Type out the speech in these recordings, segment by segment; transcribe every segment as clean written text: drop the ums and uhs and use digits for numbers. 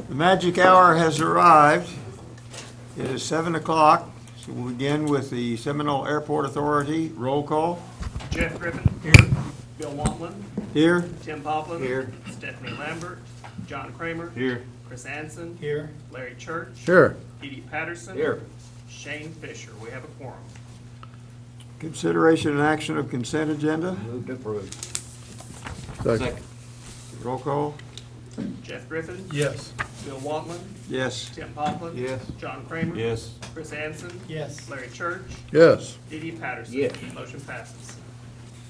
The magic hour has arrived. It is 7 o'clock. So we'll begin with the Seminole Airport Authority. Roll call. Jeff Griffin. Here. Bill Wantland. Here. Tim Poplin. Here. Stephanie Lambert. John Kramer. Here. Chris Anson. Here. Larry Church. Here. Dee Dee Patterson. Here. Shane Fisher. We have a quorum. Consideration and action of consent agenda. Move to approve. Second. Roll call. Jeff Griffin. Yes. Bill Wantland. Yes. Tim Poplin. Yes. John Kramer. Yes. Chris Anson. Yes. Larry Church. Yes. Dee Dee Patterson. Yes. Motion passes.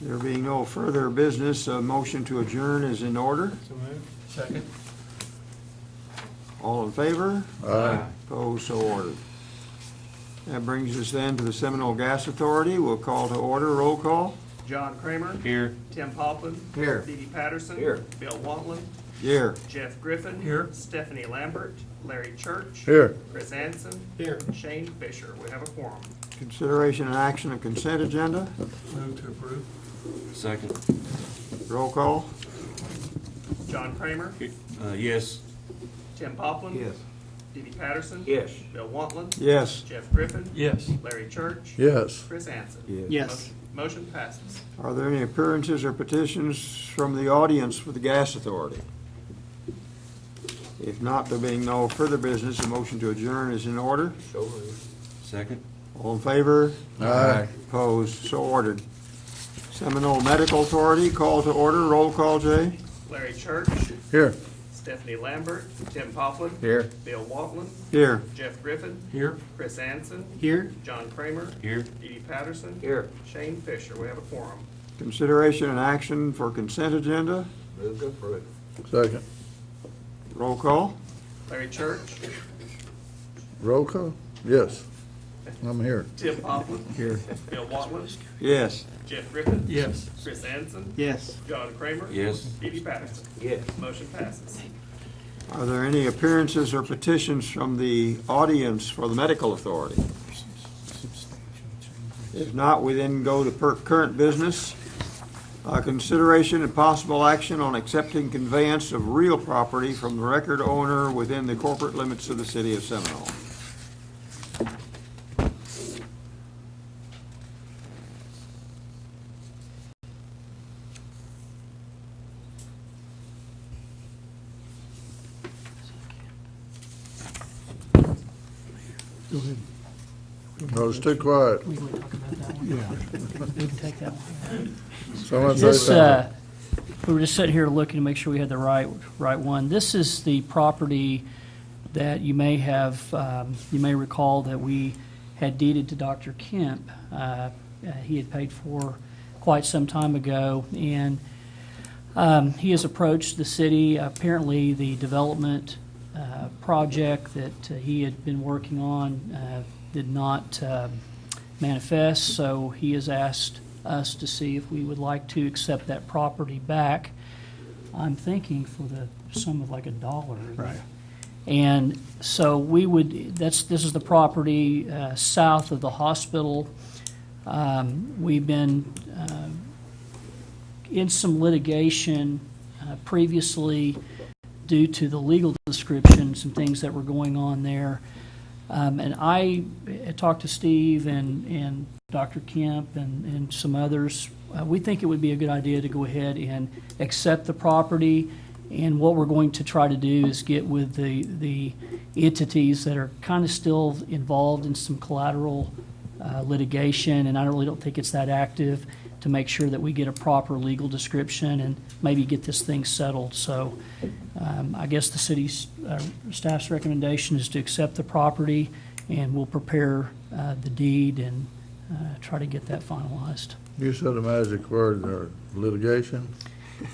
There being no further business, a motion to adjourn is in order. So moved. Second. All in favor? Aye. Opposed, so ordered. That brings us then to the Seminole Gas Authority. We'll call to order. Roll call. John Kramer. Here. Tim Poplin. Here. Dee Dee Patterson. Here. Bill Wantland. Here. Jeff Griffin. Here. Stephanie Lambert. Larry Church. Here. Chris Anson. Here. Shane Fisher. We have a quorum. Consideration and action of consent agenda. Move to approve. Second. Roll call. John Kramer. Yes. Tim Poplin. Yes. Dee Dee Patterson. Yes. Bill Wantland. Yes. Jeff Griffin. Yes. Larry Church. Yes. Chris Anson. Yes. Motion passes. Are there any appearances or petitions from the audience for the Gas Authority? If not, there being no further business, a motion to adjourn is in order. So moved. Second. All in favor? Aye. Opposed? So ordered. Seminole Medical Authority, call to order. Roll call, Jay. Larry Church. Here. Stephanie Lambert. Tim Poplin. Here. Bill Wantland. Here. Jeff Griffin. Here. Chris Anson. Here. John Kramer. Here. Dee Dee Patterson. Here. Shane Fisher. We have a quorum. Consideration and action for consent agenda. Move to approve. Second. Roll call. Larry Church. Roll call? Yes. I'm here. Tim Poplin. Here. Bill Wantland. Yes. Jeff Griffin. Yes. Chris Anson. Yes. John Kramer. Yes. Dee Dee Patterson. Yes. Motion passes. Are there any appearances or petitions from the audience for the Medical Authority? If not, we then go to current business. Consideration and possible action on accepting conveyance of real property from the record owner within the corporate limits of the city of Seminole. No, it's too quiet. We can talk about that one. We can take that one. Someone say This, something. we were just sitting here looking to make sure we had the right one. This is the property that you may have, you may recall that we had deeded to Dr. Kemp. He had paid for quite some time ago, and he has approached the city. Apparently, the development project that he had been working on did not manifest, so he has asked us to see if we would like to accept that property back. I'm thinking for the sum of like $1. Right. And so we would, this is the property south of the hospital. We've been in some litigation previously due to the legal description, some things that were going on there. And I talked to Steve and Dr. Kemp and some others. We think it would be a good idea to go ahead and accept the property. And what we're going to try to do is get with the entities that are kind of still involved in some collateral litigation, and I really don't think it's that active, to make sure that we get a proper legal description and maybe get this thing settled. So I guess the city's staff's recommendation is to accept the property, and we'll prepare the deed and try to get that finalized. You said a magic word there, litigation?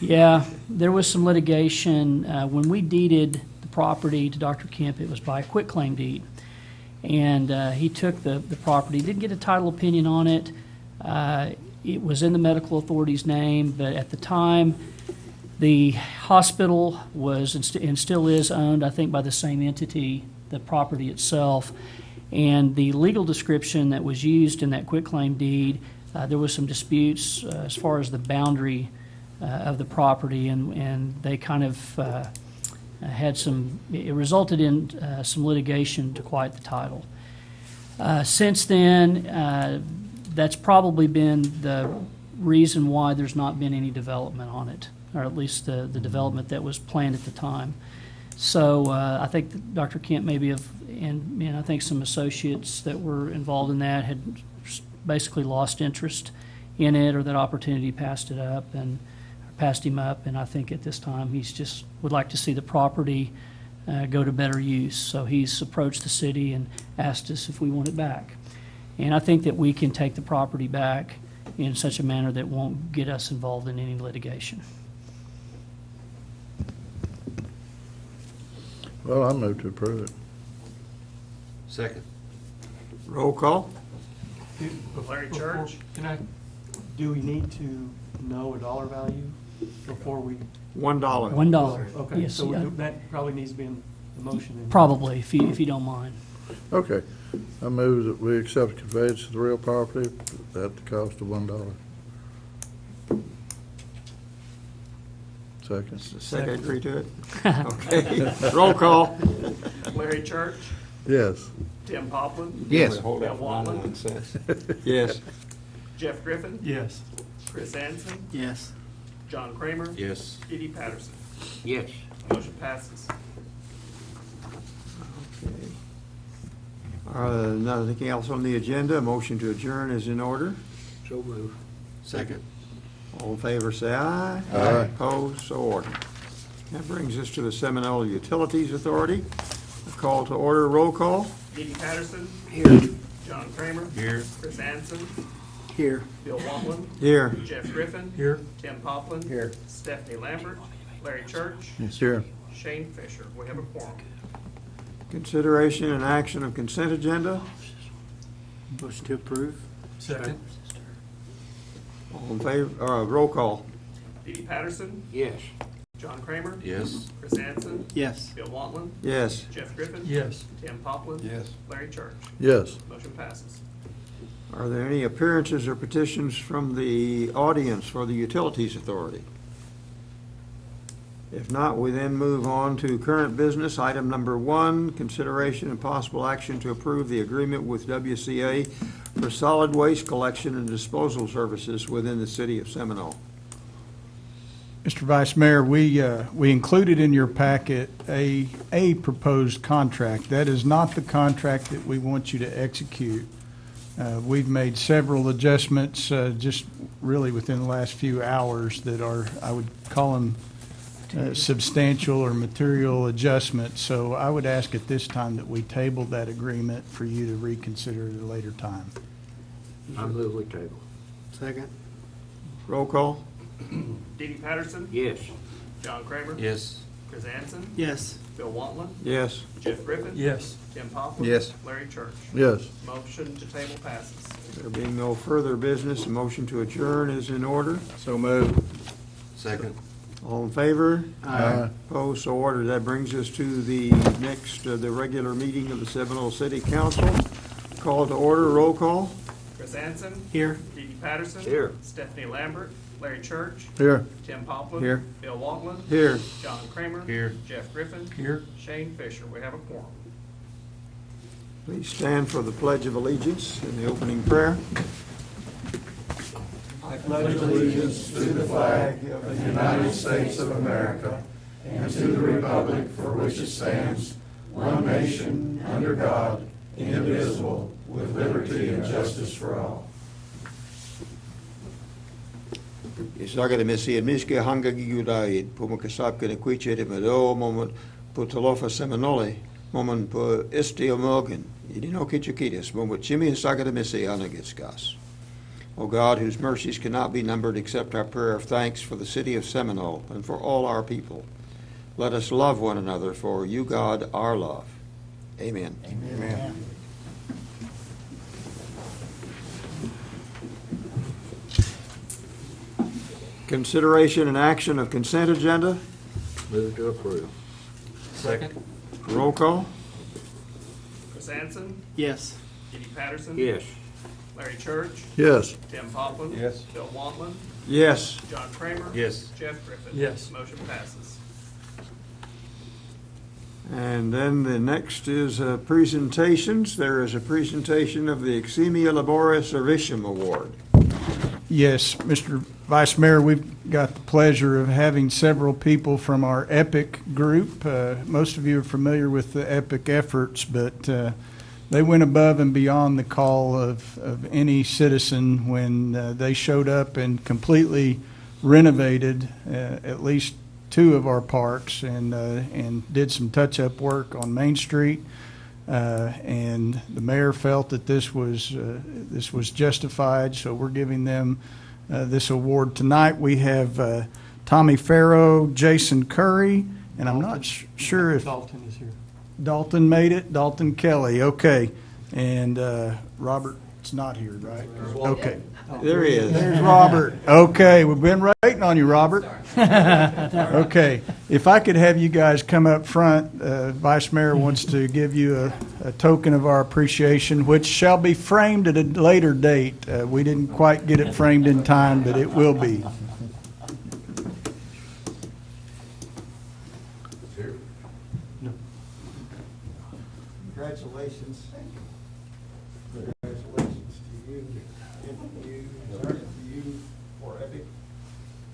Yeah, there was some litigation. When we deeded the property to Dr. Kemp, it was by a quitclaim deed. And he took the property, didn't get a title opinion on it. It was in the medical authority's name, but at the time, the hospital was and still is owned, I think, by the same entity, the property itself. And the legal description that was used in that quitclaim deed, there was some disputes as far as the boundary of the property, and they kind of it resulted in some litigation to quiet the title. Since then, that's probably been the reason why there's not been any development on it, or at least the development that was planned at the time. So I think that Dr. Kent maybe and I think some associates that were involved in that had basically lost interest in it, or that opportunity passed him up, and I think at this time he's just would like to see the property go to better use. So he's approached the city and asked us if we want it back. And I think that we can take the property back in such a manner that won't get us involved in any litigation. Well, I move to approve it. Second. Roll call? Larry Church. Do we need to know a dollar value before we? $1. $1. Okay, Yes, so yeah. that probably needs to be in the motion. then. Probably, if you don't mind. Okay. I move that we accept conveyance of the real property at the cost of $1. Second. Second, agree to it? Okay. Roll call? Larry Church. Yes. Tim Poplin. Yes. Bill Waltman. Yes. Jeff Griffin. Yes. Chris Anson. Yes. John Kramer. Yes. Dee Patterson. Yes. Motion passes. Nothing else on the agenda. A motion to adjourn is in order. So move. Second. All in favor, say aye. Aye. Opposed, so ordered. That brings us to the Seminole Utilities Authority. A call to order, roll call. Dee Patterson. Here. John Kramer. Here. Chris Anson. Here. Bill Waltman. Here. Jeff Griffin. Here. Tim Poplin. Here. Stephanie Lambert. Larry Church. Here. Shane Fisher. We have a quorum. Consideration and action of consent agenda. Motion to approve. Second. All in favor, roll call. Dee Patterson. Yes. John Kramer. Yes. Chris Anson. Yes. Bill Waltman. Yes. Jeff Griffin. Yes. Tim Poplin. Yes. Larry Church. Yes. Motion passes. Are there any appearances or petitions from the audience for the Utilities Authority? If not, we then move on to current business. Item number 1, consideration and possible action to approve the agreement with WCA for solid waste collection and disposal services within the city of Seminole. Mr. Vice Mayor, we included in your packet a proposed contract. That is not the contract that we want you to execute. We've made several adjustments just really within the last few hours that are, I would call them substantial or material adjustments. So I would ask at this time that we table that agreement for you to reconsider at a later time. I move we table. Second. Roll call? Dee Patterson. Yes. John Kramer. Yes. Chris Anson. Yes. Bill Waltman. Yes. Jeff Griffin. Yes. Tim Poplin. Yes. Larry Church. Yes. Motion to table passes. There being no further business, a motion to adjourn is in order. So move. Second. All in favor? Aye. Opposed, so ordered. That brings us to the next, the regular meeting of the Seminole City Council. Call to order, roll call. Chris Anson. Here. Dee Patterson. Here. Stephanie Lambert. Larry Church. Here. Tim Poplin. Here. Bill Waltman. Here. John Kramer. Here. Jeff Griffin. Here. Shane Fisher. We have a quorum. Please stand for the Pledge of Allegiance in the opening prayer. I pledge allegiance to the flag of the United States of America and to the republic for which it stands, one nation, under God, indivisible, with liberty and justice for all. Isagada mesi miske hanga giudaid pumakasapka ne quiche de medo moment putalofa Seminole moment pu istio morgan idino kichakidis moment chimi isagada mesi anagitskas. O God, whose mercies cannot be numbered, accept our prayer of thanks for the city of Seminole and for all our people. Let us love one another, for you, God, are love. Amen. Amen. Consideration and action of consent agenda. Move to approve. Second. Roll call. Chris Anson. Yes. Dee Patterson. Yes. Larry Church. Yes. Tim Poplin. Yes. Bill Waltman. Yes. John Kramer. Yes. Jeff Griffin. Yes. Motion passes. And then the next is presentations. There is a presentation of the Eximia Labora Servitium Award. Yes, Mr. Vice Mayor, we've got the pleasure of having several people from our EPIC group. Most of you are familiar with the EPIC efforts, but they went above and beyond the call of any citizen when they showed up and completely renovated at least two of our parks and did some touch-up work on Main Street. And the mayor felt that this was justified, so we're giving them this award tonight. We have Tommy Farrow, Jason Curry, and I'm not sure if Dalton is here. Dalton made it. Dalton Kelly, okay, and Robert's not here, right? Okay, There he is. there's Robert. Okay, we've been waiting on you, Robert. Okay, if I could have you guys come up front, Vice Mayor wants to give you a token of our appreciation, which shall be framed at a later date. We didn't quite get it framed in time, but it will be. Congratulations. Congratulations to you and to you, starting to you for EPIC.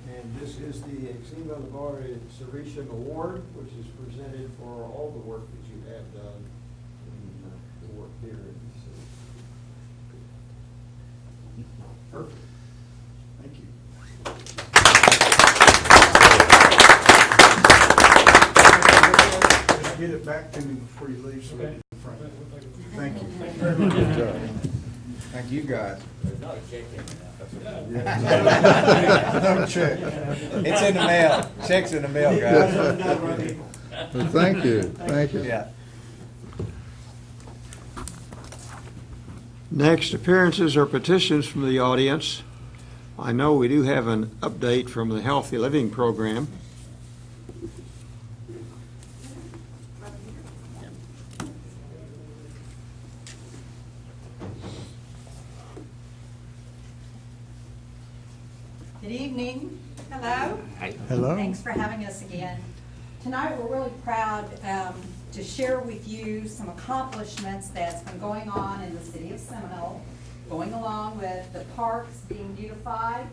And this is the Eximia Labora Servitium Award, which is presented for all the work that you have done in the work here in the city. Perfect. Thank you. Just get it back to me before you leave, so we can front. Thank you. Good job. Thank you, guys. No check. It's in the mail. Check's in the mail, guys. Well, thank you, thank you. Yeah. Next, appearances or petitions from the audience. I know we do have an update from the Healthy Living Program. Good evening. Hello. Hello. Thanks for having us again. Tonight, we're really proud to share with you some accomplishments that's been going on in the city of Seminole, going along with the parks being beautified.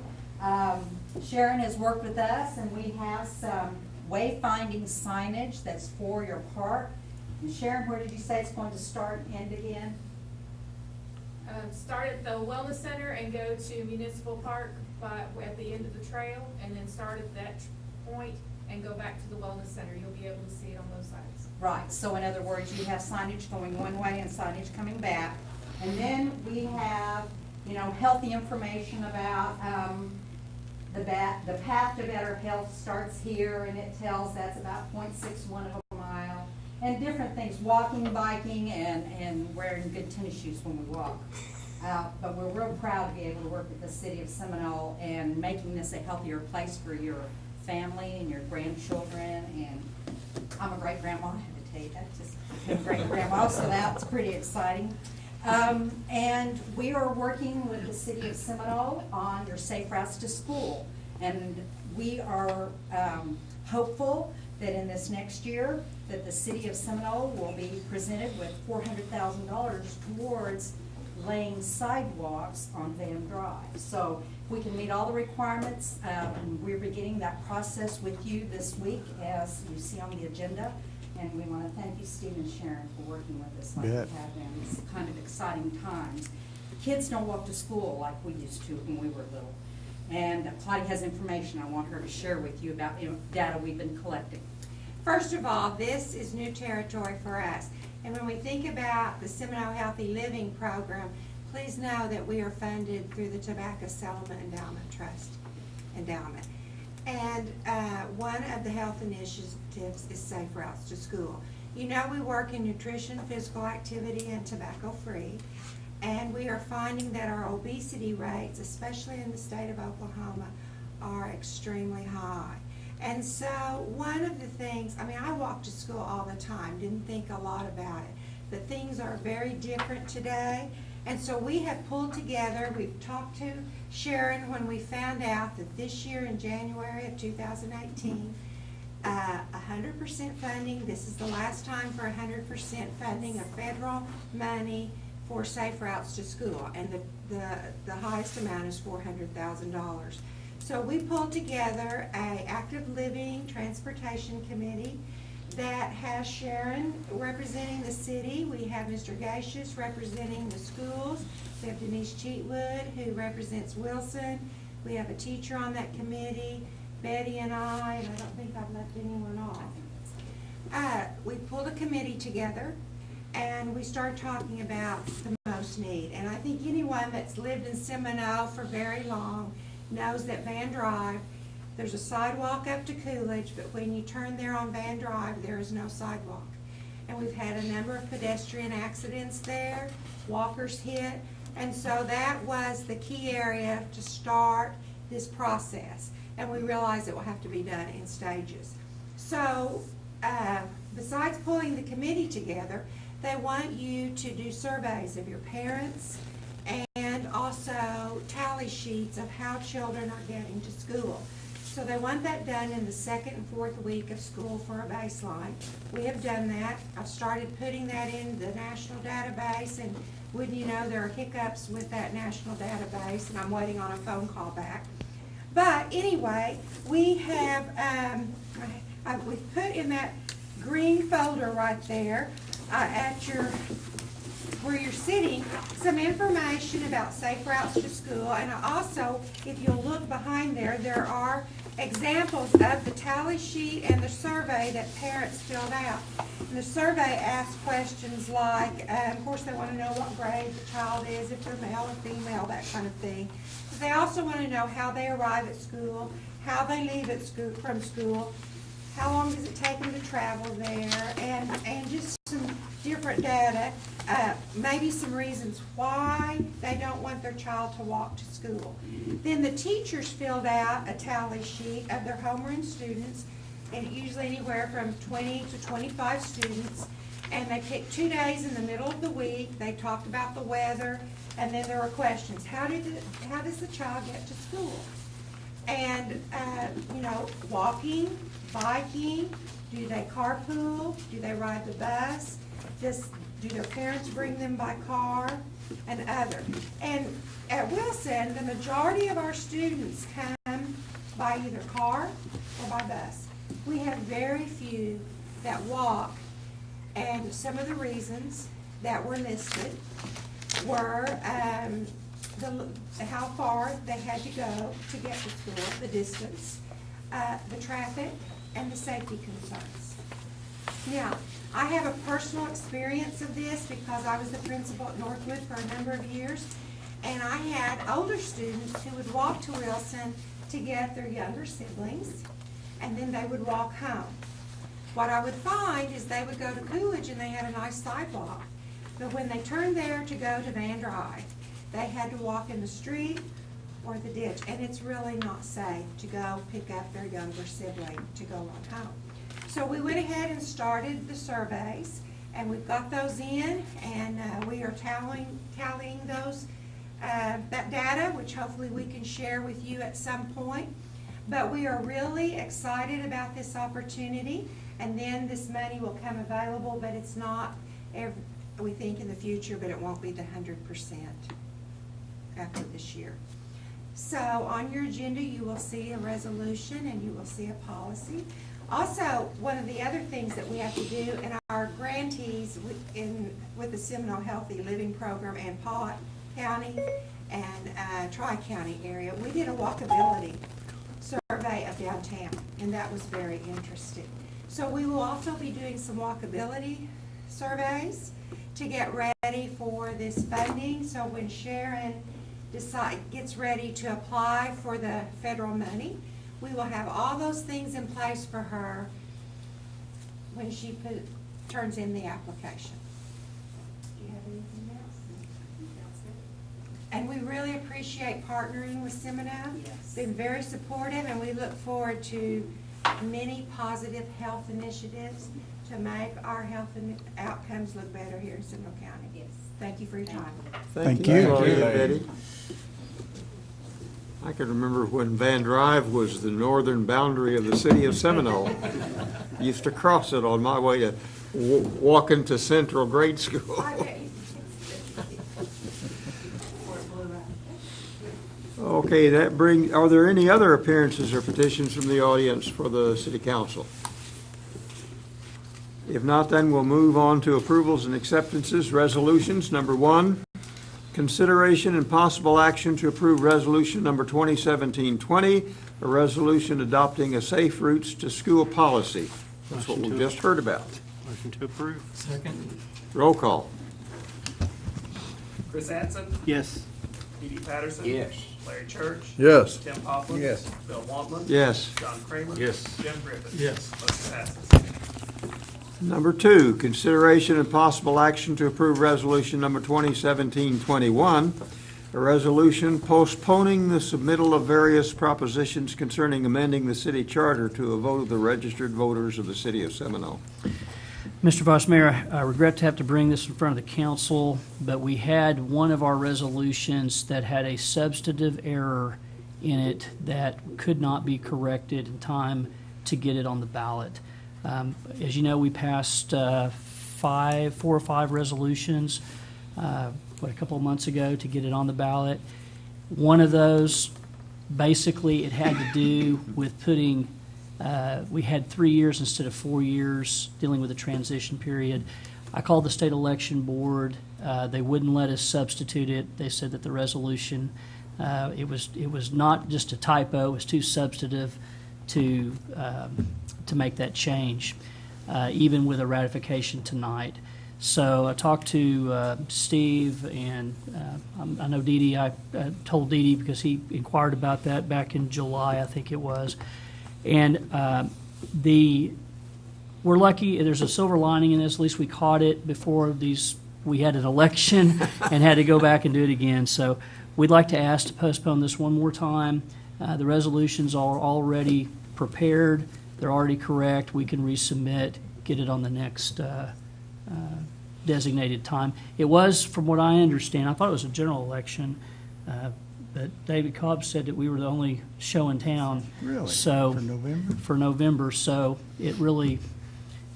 Sharon has worked with us, and we have some wayfinding signage that's for your park. And Sharon, where did you say it's going to start and end again? Start at the Wellness Center and go to Municipal Park at the end of the trail, and then start at that point and go back to the Wellness Center. You'll be able to see it on both sides. Right, so in other words, you have signage going one way and signage coming back. And then we have, healthy information about the path to better health starts here, and it tells that's about 0.61 of a mile. And different things, walking, biking, and wearing good tennis shoes when we walk. But we're real proud to be able to work with the city of Seminole and making this a healthier place for your family and your grandchildren. And I'm a great-grandma, I have to tell you that, just became great-grandma, so that's pretty exciting. And we are working with the city of Seminole on your safe routes to school. And we are hopeful that in this next year, that the city of Seminole will be presented with $400,000 towards laying sidewalks on Van Drive. So if we can meet all the requirements, and we're beginning that process with you this week, as you see on the agenda. And we want to thank you, Steve and Sharon, for working with us like you have in these kind of exciting times. Kids don't walk to school like we used to when we were little. And Claudia has information I want her to share with you about data we've been collecting. First of all, this is new territory for us. And when we think about the Seminole Healthy Living Program, please know that we are funded through the Tobacco Settlement Endowment Trust endowment. And one of the health initiatives is Safe Routes to School. You know, we work in nutrition, physical activity, and tobacco-free. And we are finding that our obesity rates, especially in the state of Oklahoma, are extremely high. And so one of the things, I walk to school all the time, didn't think a lot about it, but things are very different today. And so we have pulled together, we've talked to Sharon when we found out that this year in January of 2018, 100% funding. This is the last time for 100% funding of federal money for Safe Routes to School, and the highest amount is $400,000. So we pulled together a active living transportation committee that has Sharon representing the city. We have Mr. Gacious representing the schools. We have Denise Cheatwood, who represents Wilson. We have a teacher on that committee, Betty and I don't think I've left anyone off. We pulled a committee together, and we started talking about the most need. And I think anyone that's lived in Seminole for very long knows that Van Drive, there's a sidewalk up to Coolidge, but when you turn there on Van Drive, there is no sidewalk. And we've had a number of pedestrian accidents there, walkers hit, and so that was the key area to start this process. And we realize it will have to be done in stages. So, besides pulling the committee together, they want you to do surveys of your parents and also tally sheets of how children are getting to school. So they want that done in the second and fourth week of school for a baseline. We have done that. I've started putting that in the national database, and wouldn't you know, there are hiccups with that national database, and I'm waiting on a phone call back. But anyway, we have, we've put in that green folder right there where you're sitting, some information about Safe Routes to School. And also, if you'll look behind there, there are examples of the tally sheet and the survey that parents filled out. And the survey asks questions like, of course, they want to know what grade the child is, if they're male or female, that kind of thing. But they also want to know how they arrive at school, how they leave at school, from school, how long does it take them to travel there, and just some different data, maybe some reasons why they don't want their child to walk to school. Then the teachers filled out a tally sheet of their homeroom students, and usually anywhere from 20 to 25 students, and they picked 2 days in the middle of the week. They talked about the weather, and then there were questions. How does the child get to school? And, walking, biking, do they carpool? Do they ride the bus? Do their parents bring them by car? And other. And at Wilson, the majority of our students come by either car or by bus. We have very few that walk, and some of the reasons that were listed were how far they had to go to get to school, the distance, the traffic, and the safety concerns. Now, I have a personal experience of this because I was the principal at Northwood for a number of years, and I had older students who would walk to Wilson to get their younger siblings, and then they would walk home. What I would find is they would go to Coolidge and they had a nice sidewalk, but when they turned there to go to Van Drive, they had to walk in the street or the ditch, and it's really not safe to go pick up their younger sibling to go on home. So we went ahead and started the surveys, and we've got those in, and we are tallying those, that data, which hopefully we can share with you at some point. But we are really excited about this opportunity, and then this money will come available, but it's not, we think in the future, but it won't be the 100% after this year. So on your agenda, you will see a resolution and you will see a policy. Also, one of the other things that we have to do in our grantees with the Seminole Healthy Living Program and Pollock County and Tri-County area, we did a walkability survey of downtown, and that was very interesting. So we will also be doing some walkability surveys to get ready for this funding. So when Sharon gets ready to apply for the federal money, we will have all those things in place for her when she turns in the application. Do you have anything else? And we really appreciate partnering with Seminole. Yes. Been very supportive, and we look forward to many positive health initiatives to make our health outcomes look better here in Seminole County. Yes. Thank you for your time. Thank you. Gloria and Betty. I can remember when Van Drive was the northern boundary of the city of Seminole. Used to cross it on my way to walking to Central Grade School. Okay, are there any other appearances or petitions from the audience for the city council? If not, then we'll move on to approvals and acceptances. Resolutions, number 1, consideration and possible action to approve resolution number 2017-20, a resolution adopting a safe routes to school policy. That's what we just heard about. Motion to approve. Second. Roll call. Chris Anson. Yes. Dee Dee Patterson. Yes. Larry Church. Yes. Tim Poplin. Yes. Bill Waltman. Yes. John Kramer. Yes. Jeff Griffin. Yes. Motion passes. Number 2, consideration and possible action to approve resolution number 2017-21, a resolution postponing the submittal of various propositions concerning amending the city charter to a vote of the registered voters of the city of Seminole. Mr. Vice Mayor, I regret to have to bring this in front of the council, but we had one of our resolutions that had a substantive error in it that could not be corrected in time to get it on the ballot. As you know, we passed 4 or 5 resolutions a couple of months ago to get it on the ballot. One of those, basically, it had to do with putting, we had 3 years instead of 4 years dealing with the transition period. I called the state election board. They wouldn't let us substitute it. They said that the resolution, it was not just a typo, it was too substantive to make that change, even with a ratification tonight. So I talked to Steve, and I know Dee Dee. I told Dee Dee because he inquired about that back in July, I think it was. And we're lucky. There's a silver lining in this. At least we caught it before we had an election and had to go back and do it again. So we'd like to ask to postpone this one more time. The resolutions are already prepared. They're already correct. We can resubmit, get it on the next designated time. It was, from what I understand, I thought it was a general election, but David Cobb said that we were the only show in town. Really? So, For November? For November, so it really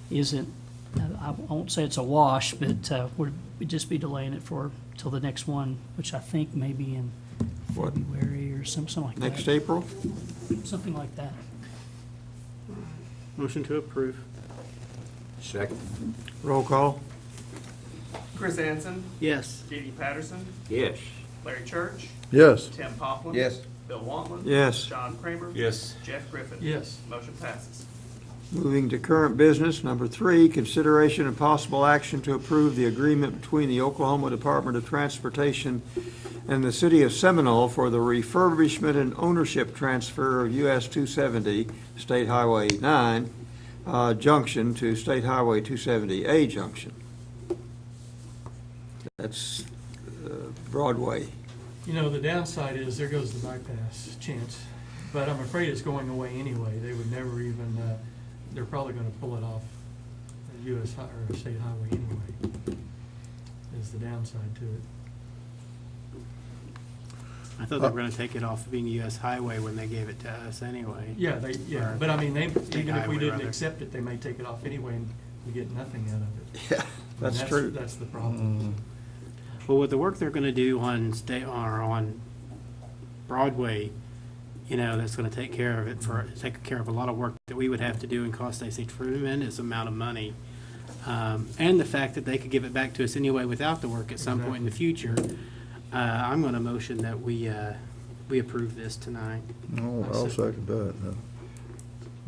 isn't, I won't say it's a wash, but we'd just be delaying it till the next one, which I think may be in What? February or something like that. Next April? Something like that. Motion to approve. Second. Roll call. Chris Anson. Yes. Dee Dee Patterson. Yes. Larry Church. Yes. Tim Poplin. Yes. Bill Waltman. Yes. John Kramer. Yes. Jeff Griffin. Yes. Motion passes. Moving to current business, number 3, consideration and possible action to approve the agreement between the Oklahoma Department of Transportation and the City of Seminole for the refurbishment and ownership transfer of US 270, State Highway 9, junction to State Highway 270A junction. That's Broadway. You know, the downside is there goes the bypass chance, but I'm afraid it's going away anyway. They would never even, they're probably going to pull it off the US or state highway anyway, is the downside to it. I thought they were gonna take it off being a US highway when they gave it to us anyway. Yeah, Or but I mean, even if we highway, didn't rather. accept it, they may take it off anyway and we get nothing out of it. Yeah, that's true. That's the problem. Well, with the work they're gonna do on on Broadway, you know, that's gonna take care of a lot of work that we would have to do and cost us a tremendous amount of money. And the fact that they could give it back to us anyway without the work at some point in the future. I'm gonna motion that we approve this tonight. Oh, I'll second that. yeah.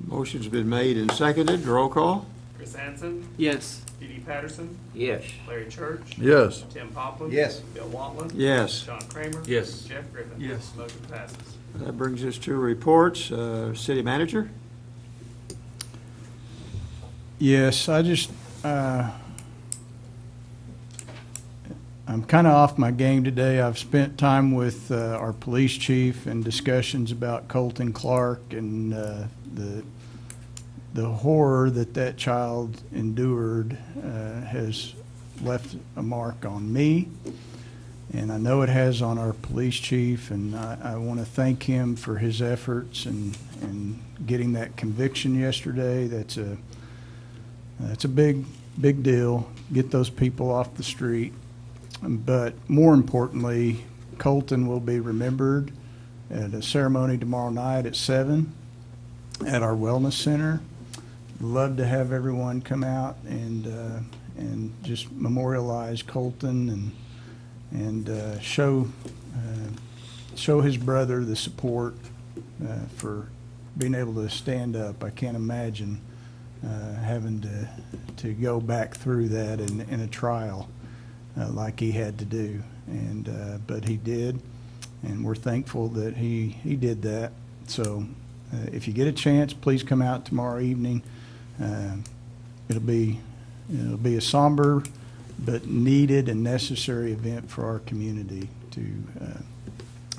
Motion's been made and seconded. Roll call. Chris Anson. Yes. Dee Dee Patterson. Yes. Larry Church. Yes. Tim Poplin. Yes. Bill Waltman. Yes. John Kramer. Yes. Jeff Griffin. Yes. Motion passes. That brings us to reports. City manager? Yes, I just, I'm kind of off my game today. I've spent time with our police chief and discussions about Colton Clark and the horror that child endured has left a mark on me. And I know it has on our police chief, and I want to thank him for his efforts and getting that conviction yesterday. That's a big deal. Get those people off the street. But more importantly, Colton will be remembered at a ceremony tomorrow night at 7 at our wellness center. Love to have everyone come out and just memorialize Colton and show his brother the support for being able to stand up. I can't imagine having to go back through that in a trial like he had to do, but he did, and we're thankful that he did that. So if you get a chance, please come out tomorrow evening. It'll be a somber but needed and necessary event for our community to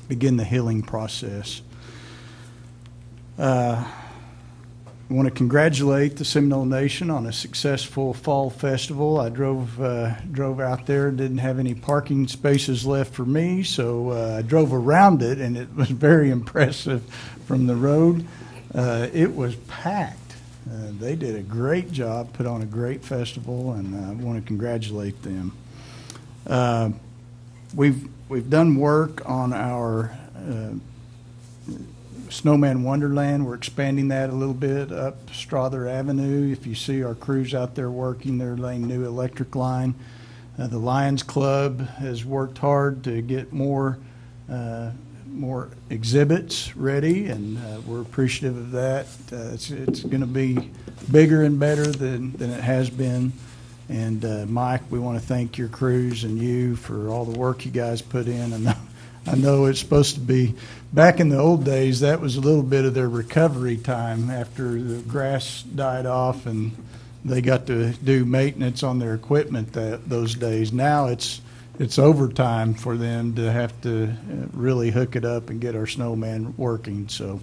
begin the healing process. I want to congratulate the Seminole Nation on a successful fall festival. I drove out there, didn't have any parking spaces left for me, so I drove around it, and it was very impressive from the road. It was packed. They did a great job, put on a great festival, and I want to congratulate them. We've done work on our Snowman Wonderland. We're expanding that a little bit up Strother Avenue. If you see our crews out there working, they're laying new electric line. The Lions Club has worked hard to get more exhibits ready, and we're appreciative of that. It's going to be bigger and better than it has been. And Mike, we want to thank your crews and you for all the work you guys put in. And I know it's supposed to be, back in the old days, that was a little bit of their recovery time after the grass died off and they got to do maintenance on their equipment those days. Now it's overtime for them to have to really hook it up and get our snowman working. So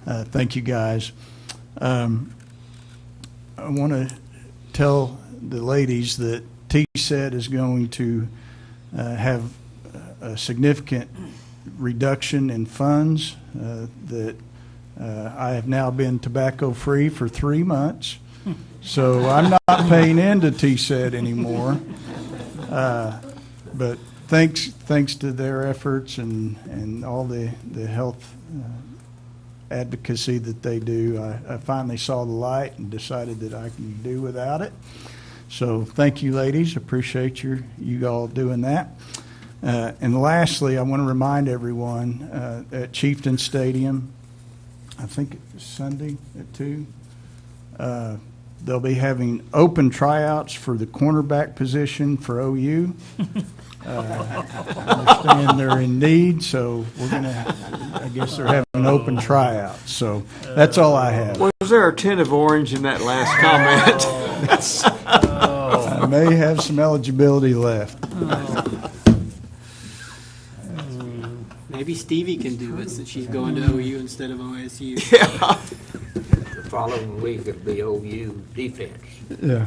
thank you guys. I want to tell the ladies that TSET is going to have a significant reduction in funds, that I have now been tobacco free for 3 months. So I'm not paying into TSET anymore. But thanks to their efforts and all the health advocacy that they do, I finally saw the light and decided that I can do without it. So thank you, ladies. Appreciate you all doing that. And lastly, I want to remind everyone at Chieftain Stadium, I think it's Sunday at 2, they'll be having open tryouts for the cornerback position for OU. I understand they're in need, so I guess they're having an open tryout. So that's all I have. Was there a tint of orange in that last comment? I may have some eligibility left. Maybe Stevie can do it since she's going to OU instead of OSU. Yeah. The following week it'll be OU defense. Yeah.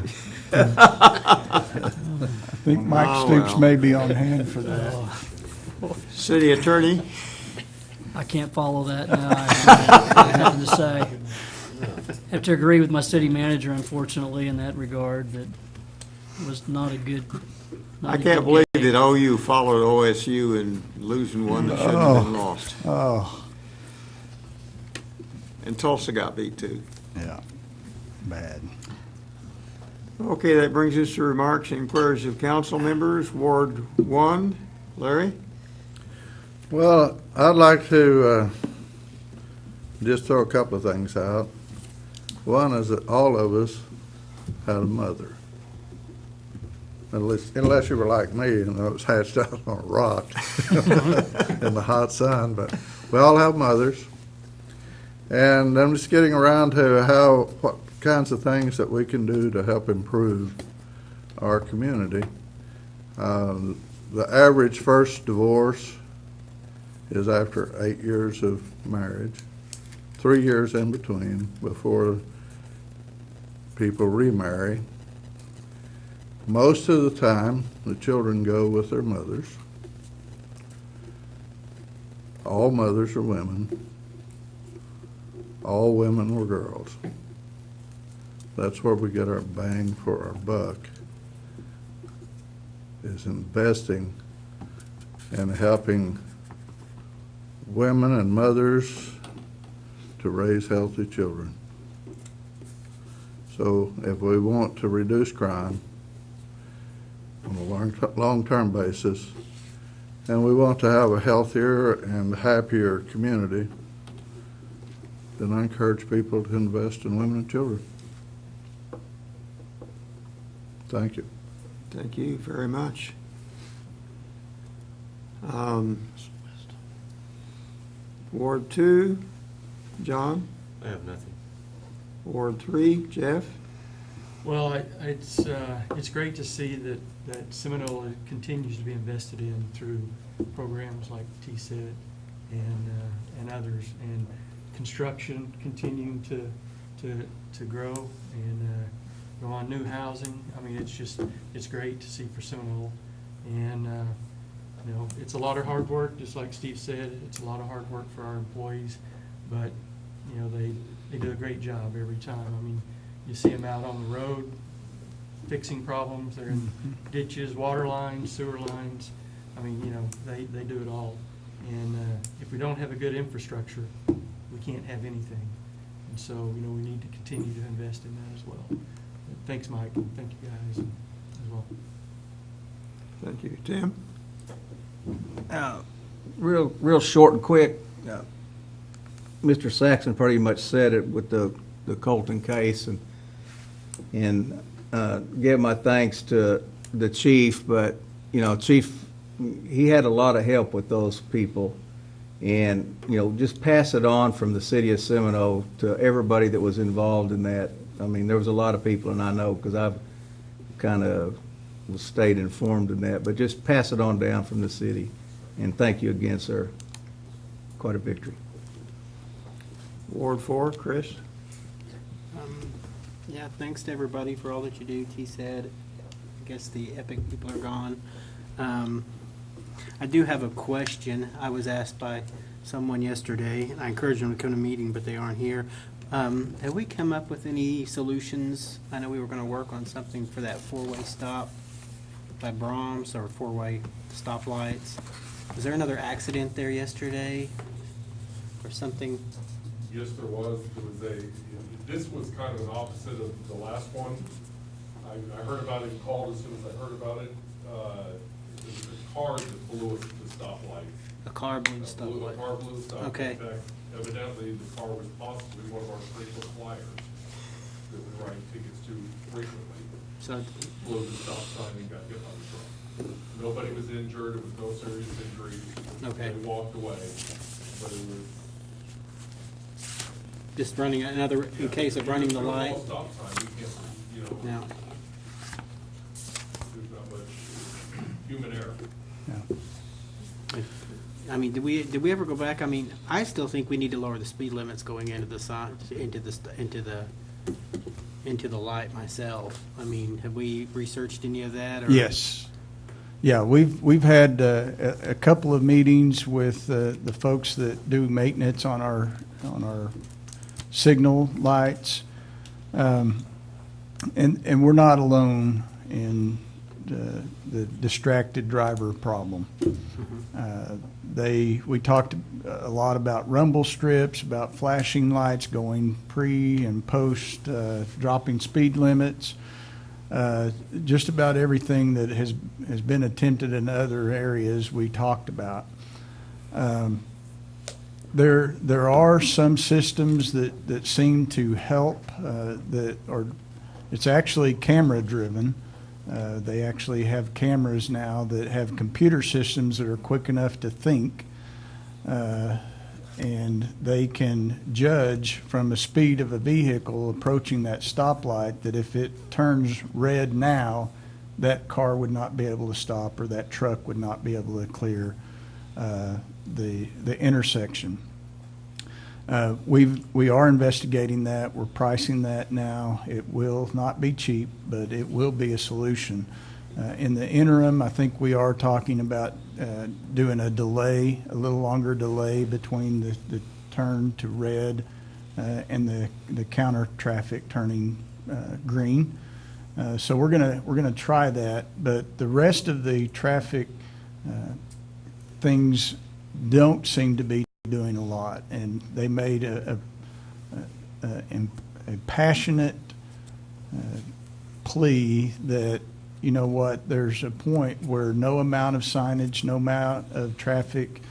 I think Mike Stoops may be on hand for that. City Attorney? I can't follow that now. I have nothing to say. Have to agree with my city manager, unfortunately, in that regard. That was not a good. I can't believe that OU followed OSU in losing one that shouldn't have been lost. Oh, And Tulsa got beat too. yeah, bad. Okay, that brings us to remarks and inquiries of council members. Ward 1, Larry? Well, I'd like to just throw a couple of things out. One is that all of us had a mother. Unless you were like me and I was hatched out on a rock in the hot sun, but we all have mothers. And I'm just getting around to what kinds of things that we can do to help improve our community. The average first divorce is after 8 years of marriage, 3 years in between before people remarry. Most of the time, the children go with their mothers. all mothers are women, all women were girls. That's where we get our bang for our buck, is investing and helping women and mothers to raise healthy children. So if we want to reduce crime on a long-term basis, and we want to have a healthier and happier community, then I encourage people to invest in women and children. Thank you. Thank you very much. Ward 2, John. I have nothing. Ward 3, Jeff. Well, it's great to see that Seminole continues to be invested in through programs like TSET and others, and construction continuing to grow and go on new housing. I mean, it's great to see for Seminole, and you know, it's a lot of hard work, just like Steve said. It's a lot of hard work for our employees, but you know, they do a great job every time. I mean, you see them out on the road fixing problems. They're in ditches, water lines, sewer lines. I mean, you know, they do it all. And if we don't have a good infrastructure, we can't have anything. And so, you know, we need to continue to invest in that as well. Thanks, Mike, and thank you guys as well. Thank you. Tim? Real short and quick. Mr. Saxon pretty much said it with the Colton case, and give my thanks to the chief. But you know, Chief, he had a lot of help with those people, and you know, just pass it on from the city of Seminole to everybody that was involved in that. I mean, there was a lot of people, and I know because I've kind of stayed informed in that, but just pass it on down from the city. And thank you again, sir. Quite a victory. Ward 4, Chris. Yeah, thanks to everybody for all that you do. T said, I guess the Epic people are gone. I do have a question. I was asked by someone yesterday, and I encouraged them to come to a meeting, but they aren't here. Have we come up with any solutions? I know we were going to work on something for that four-way stop by Brahms, or four-way stoplights. Was there another accident there yesterday or something? Yes, there was. This was kind of an opposite of the last one. I heard about it and called as soon as I heard about it. It was a car that blew at the stoplight. A car blew the stoplight. A car blew the stoplight. Okay. In fact, evidently, the car was possibly one of our frequent flyers that we write tickets to frequently. So Blew the stop sign and got hit by the truck. Nobody was injured. There was no serious injuries. Okay. They walked away, but it was. just running another, in case of running the light. Stop sign, you can't, you know. No. There's not much human error. I mean, did we ever go back? I mean, I still think we need to lower the speed limits going into the sign, into the light myself. I mean, have we researched any of that? Or? Yes. Yeah, we've had a couple of meetings with the folks that do maintenance on our signal lights, and we're not alone in the distracted driver problem. We talked a lot about rumble strips, about flashing lights, going pre and post, dropping speed limits. Just about everything that has been attempted in other areas we talked about. There are some systems that seem to help, it's actually camera driven. They actually have cameras now that have computer systems that are quick enough to think, and they can judge from the speed of a vehicle approaching that stoplight that if it turns red now, that car would not be able to stop, or that truck would not be able to clear the intersection. We are investigating that. We're pricing that now. It will not be cheap, but it will be a solution. In the interim, I think we are talking about doing a delay, a little longer delay between the turn to red and the counter traffic turning green. So we're gonna try that, but the rest of the traffic things don't seem to be doing a lot, and they made a passionate plea that, you know what, there's a point where no amount of signage, no amount of traffic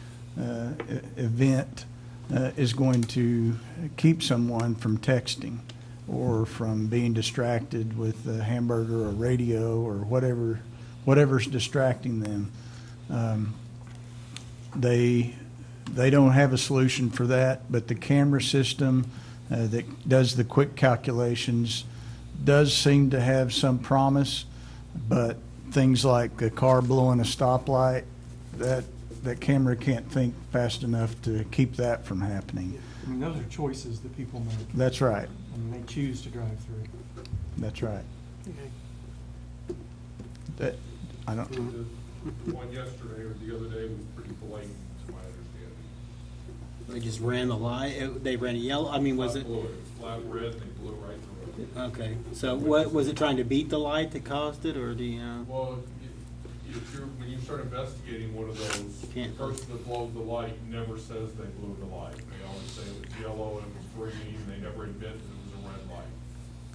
event is going to keep someone from texting or from being distracted with a hamburger or radio or whatever's distracting them. They don't have a solution for that, but the camera system that does the quick calculations does seem to have some promise, but things like a car blowing a stoplight, that camera can't think fast enough to keep that from happening. I mean, those are choices that people make, That's right. and they choose to drive through. That's right. That, I don't, The one yesterday or the other day was pretty blatant, to my understanding. They just ran the light, they ran a yellow, I mean, was it? Flat blue, it was flat red, they blew right through it. Okay, so what, was it trying to beat the light that caused it, or do you know? Well, when you start investigating one of those, the Can't- person that blows the light never says they blew the light. They always say it was yellow and it was green, they never admit that it was a red light.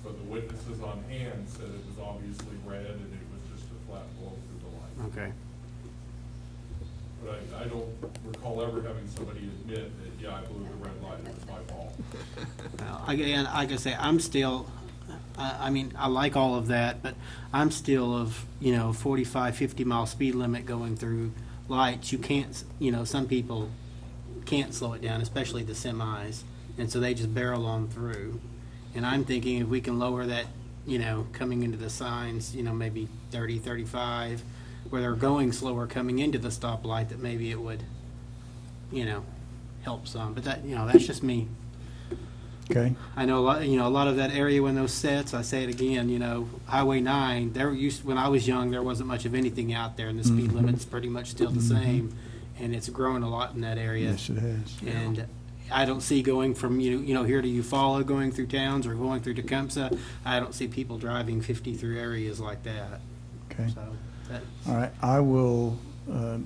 But the witnesses on hand said it was obviously red and it was just a flat blow through the light. Okay. But I don't recall ever having somebody admit that, yeah, I blew the red light, it was my fault. Well, again, like I say, I'm still, I mean, I like all of that, but I'm still of, 45, 50 mile speed limit going through lights. You can't, some people can't slow it down, especially the semis, and so they just barrel on through. And I'm thinking if we can lower that, coming into the signs, maybe 30, 35, where they're going slower coming into the stoplight, that maybe it would, help some. But that, that's just me. okay. I know a lot of that area when those sets, I say it again, Highway 9, when I was young, there wasn't much of anything out there, and the speed limit's pretty much still the same, and it's grown a lot in that area. Yes, it has. And I don't see going from, here to Eufaula, going through towns, or going through Tecumseh, I don't see people driving 50 through areas like that. Okay. So, All right, I will,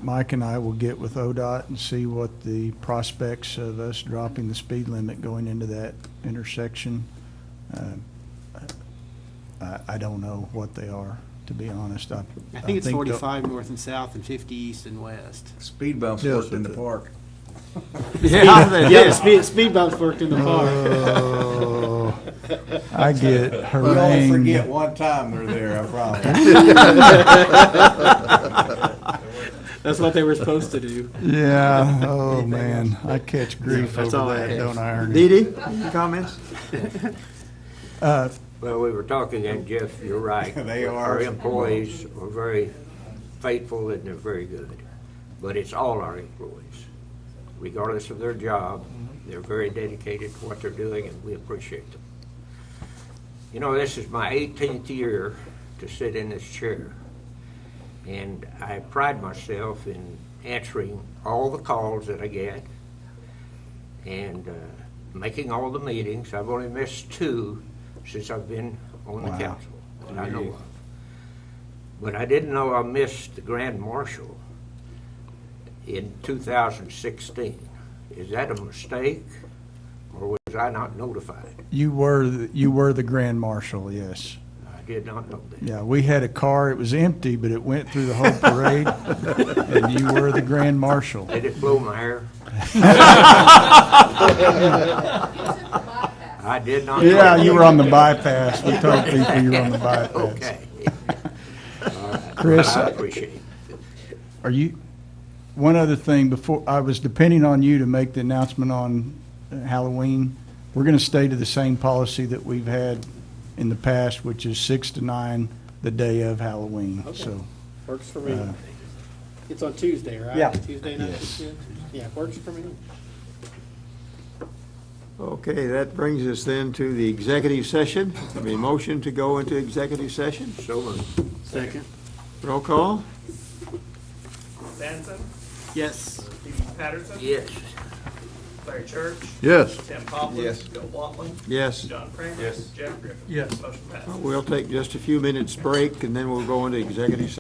Mike and I will get with ODOT and see what the prospects of us dropping the speed limit going into that intersection. I don't know what they are, to be honest. I think it's they'll- 45 north and south and 50 east and west. Speed bumps Yes, worked in the park. Yeah, speed bumps worked in the park. Oh, I get We only harangued. forget one time they're there, I promise. That's what they were supposed to do. Yeah, oh, man, I catch grief That's over all I that, have. don't I, Ernie? Dee Dee, any comments? Well, we were talking, and Jeff, you're right. They are. Our employees are very faithful and they're very good. But it's all our employees. Regardless of their job, they're very dedicated to what they're doing, and we appreciate them. This is my 18th year to sit in this chair. And I pride myself in answering all the calls that I get and making all the meetings. I've only missed 2 since I've been on the Wow. council that I know of. But I didn't know I missed the Grand Marshal in 2016. Is that a mistake, or was I not notified? You were the Grand Marshal, yes. I did not know that. Yeah, we had a car, it was empty, but it went through the whole parade, and you were the Grand Marshal. Did it blow my hair? I did not know. Yeah, you were on the bypass. We told people you were on the bypass. Okay. All right. Chris, Well, I appreciate it. Are you, one other thing, before, I was depending on you to make the announcement on Halloween. We're going to stay to the same policy that we've had in the past, which is 6 to 9 the day of Halloween, Okay. so. Works for me. It's on Tuesday, right? Yeah. Tuesday night? Yes. Yeah, works for me. Okay, that brings us then to the executive session. Have a motion to go into executive session? So moved. Second. Roll call? Samson, Yes. Steve Patterson. Yes. Larry Church, Yes. Tim Poplin. Yes. Bill Waltman, Yes. John Kramer. Yes. Jeff Griffin. Yes. Motion passes. We'll take just a few minutes break, and then we'll go into executive